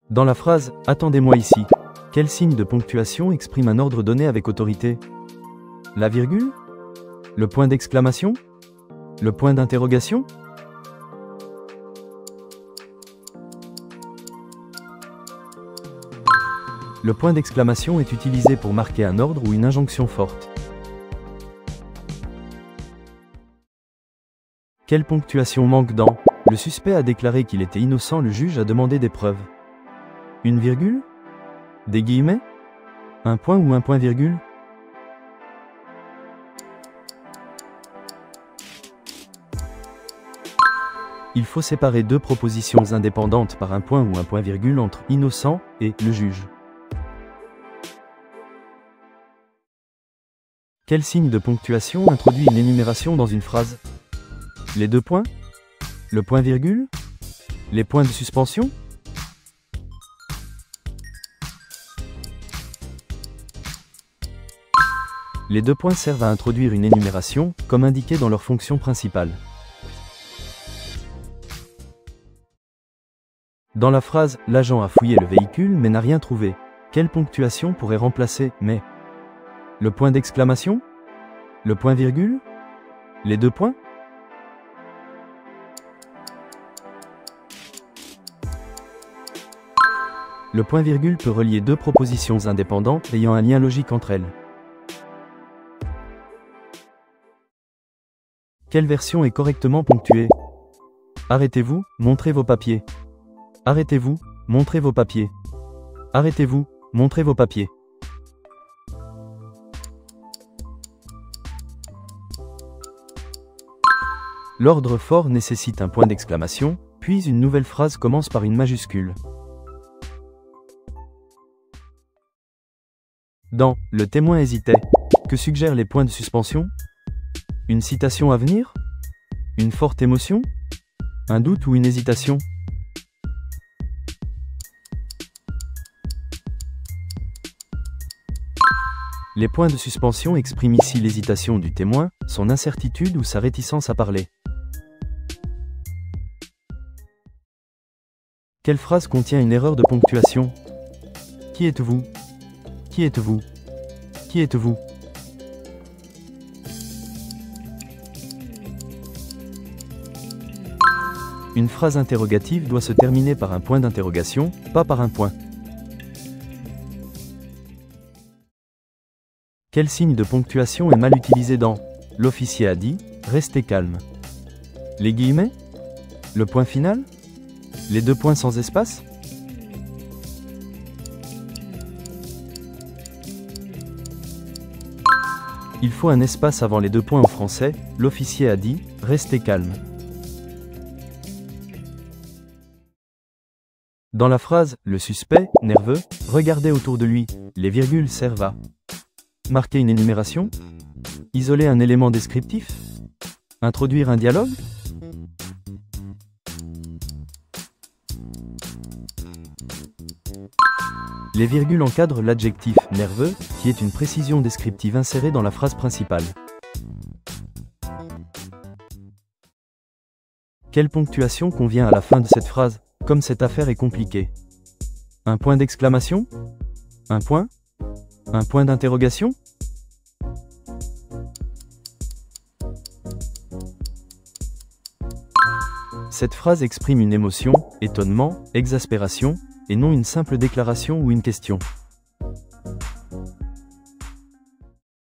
Dans la phrase « Attendez-moi ici », quel signe de ponctuation exprime un ordre donné avec autorité? La virgule? Le point d'exclamation? Le point d'interrogation? Le point d'exclamation est utilisé pour marquer un ordre ou une injonction forte. Quelle ponctuation manque dans « Le suspect a déclaré qu'il était innocent, le juge a demandé des preuves ». Une virgule? Des guillemets? Un point ou un point-virgule? Il faut séparer deux propositions indépendantes par un point ou un point-virgule entre « innocent » et « le juge ». Quel signe de ponctuation introduit une énumération dans une phrase? Les deux points? Le point-virgule? Les points de suspension? Les deux points servent à introduire une énumération, comme indiqué dans leur fonction principale. Dans la phrase « L'agent a fouillé le véhicule mais n'a rien trouvé », quelle ponctuation pourrait remplacer « mais » ? Le point d'exclamation? Le point-virgule? Les deux points? Le point-virgule peut relier deux propositions indépendantes ayant un lien logique entre elles. Quelle version est correctement ponctuée? Arrêtez-vous, montrez vos papiers. Arrêtez-vous, montrez vos papiers. Arrêtez-vous, montrez vos papiers. L'ordre fort nécessite un point d'exclamation, puis une nouvelle phrase commence par une majuscule. Dans « Le témoin hésitait », que suggèrent les points de suspension? Une citation à venir? Une forte émotion? Un doute ou une hésitation? Les points de suspension expriment ici l'hésitation du témoin, son incertitude ou sa réticence à parler. Quelle phrase contient une erreur de ponctuation? Qui êtes-vous? Qui êtes-vous? Qui êtes-vous? Une phrase interrogative doit se terminer par un point d'interrogation, pas par un point. Quel signe de ponctuation est mal utilisé dans « L'officier a dit, restez calme ». Les guillemets? Le point final? Les deux points sans espace? Il faut un espace avant les deux points en français. L'officier a dit, restez calme. Dans la phrase « Le suspect, nerveux, regardait autour de lui », les virgules servent à marquer une énumération? Isoler un élément descriptif? Introduire un dialogue? Les virgules encadrent l'adjectif « nerveux » qui est une précision descriptive insérée dans la phrase principale. Quelle ponctuation convient à la fin de cette phrase? Comme cette affaire est compliquée. Un point d'exclamation? Un point? Un point d'interrogation? Cette phrase exprime une émotion, étonnement, exaspération, et non une simple déclaration ou une question.